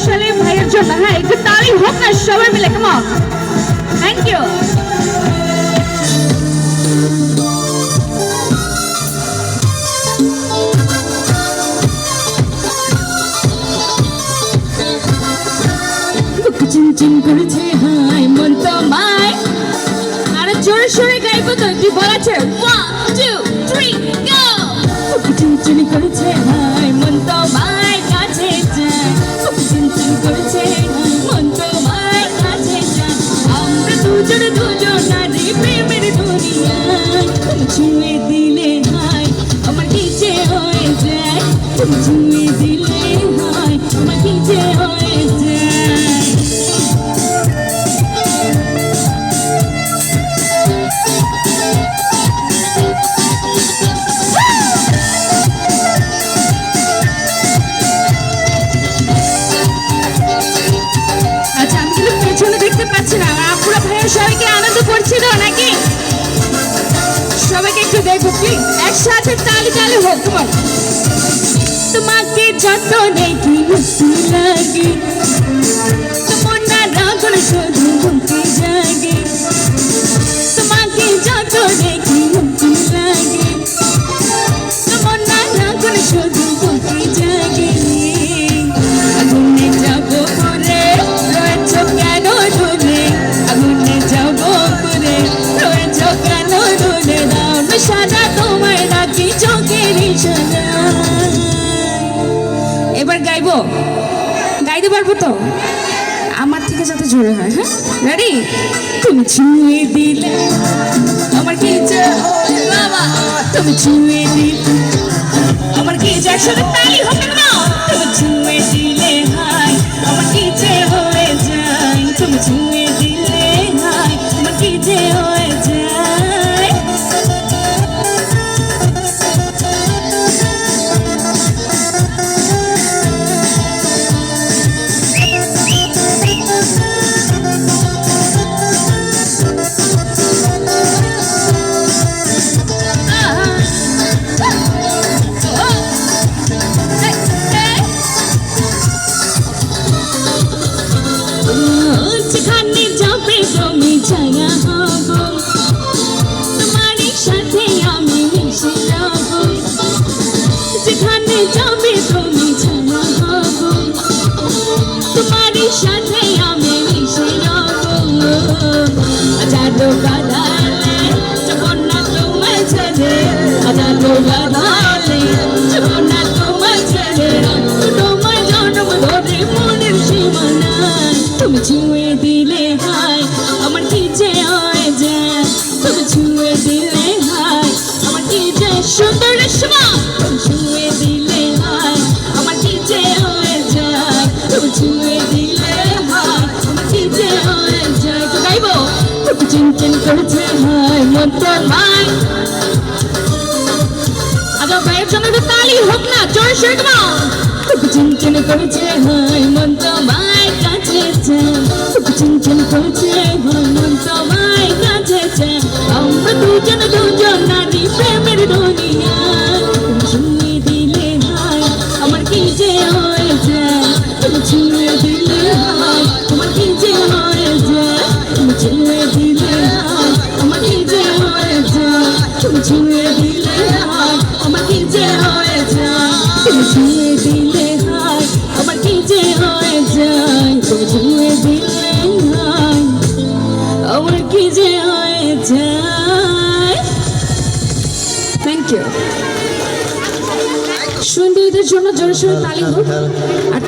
সালে ভাইয়ের জন্য। হ্যাঁ, একটু তালি হোক না সবাই মিলে, কাম অন। Thank you. চিনচিন করেছে হাই মন তোমায়, আর জোরে সোরে গাইবো তো, তুই বলাছে 1 2 3 গো। চিনচিন করেছে হাই মন তোমায় কাছে যায়, চিনচিন করেছে হাই মন তোমায় কাছে যায়। আমরা দুজন নারী প্রেমের দুনিয়ায়, তুমি ছুঁয়ে দিলে হাই আমার কি যে হয়ে যায়, তুমি ছুঁয়ে দিলে হাই আমার কি যে হয়ে যায়। সবাইকে আনন্দ করছিল নাকি? সবাইকে একটু দেখো প্লিজ, একসাথে তালি তালি হোক। তোমার তোমাকে যত দেখি মুক্তি লাগে, তোমার না রাগন শুধু মুক্তি জাগে। তোমাকে যত দেখি মুক্তি লাগে, তোমার না রাগন শুধু মুক্তি জাগে। আগুনে যাবো করে রয়েছ কেন দূরে, আগুনে যাবো করে রয়েছ কেন দূরে, দাও না সাদা তোমায় রাখি চোখের ইশারায়। এবার গাইবো, গাইতে পারবো তো? আমার থেকে যাতে জোরে হয়। হ্যাঁ, রেডি? তুমি ছুঁয়ে দিলে আমার কি যে বাবা, তুমি ছুঁয়ে দিলে আমার কি যে, একসাথে তালি হবে না? তুমি ছুঁয়ে দিলে হাই আমার কি যে হয়ে যায়, তুমি ছুঁয়ে দিলে হাই আমার কি যে হয়ে যায়। যেখানে যাবে তুমি ছায়া হব, তোমার সাথে আমি মিশে যাব। যেখানে যাবে তুমি ছায়া হব, তোমার সাথে আমি মিশে যাব। আজাদো গাদালে যখন না তোমায় ছেড়ে, আজাদো গাদালে যখন না তোমায় ছেড়ে, তোমায় জন্ম ধরে মনের সীমানায়। তুমি ছুঁয়ে দিলে হাই আমার কি যে হয়ে যায়, তুমি ছুঁয়ে দিলে হাই আমার কি যে সুন্দর রেশমা। তুমি ছুঁয়ে দিলে হাই আমার কি যে হয়ে যায়, তুমি ছুঁয়ে দিলে হাই আমার কি যে হয়ে যায়। তো গাইবো, তুমি চিনচিন করেছে হাই মন তোমায়। আগে ভাইয়ের জন্য তো তালি হোক না, জোরে সোরে তোমার। তুমি চিনচিন করেছে হাই মন তোমায় কাছে যায়, তুমি চিনচিন করেছে হাই মন তোমায় কাছে যায়। আমরা দুজন নারী প্রেমের দুনিয়ায়, তুমি ছুঁয়ে দিলে হাই আমার কি যে হয়ে যায়, তুমি ছুঁয়ে দিলে হাই আমার কি যে হয়ে যায়, তুমি ছুঁয়ে দিলে হাই আমার কি যে হয়ে যায়, তুমি ছুঁয়ে দিলে হাই আমার কি যে হয়ে যায়, তুমি ছুঁয়ে দিলে হাই আমার কি যে হয়ে যায়, তুমি ছুঁয়ে দিলে হাই আমার কি যে হয়ে যায়। Thank you. সুন্দরীদের জন্য জোরে সোরে তালি হোক। আর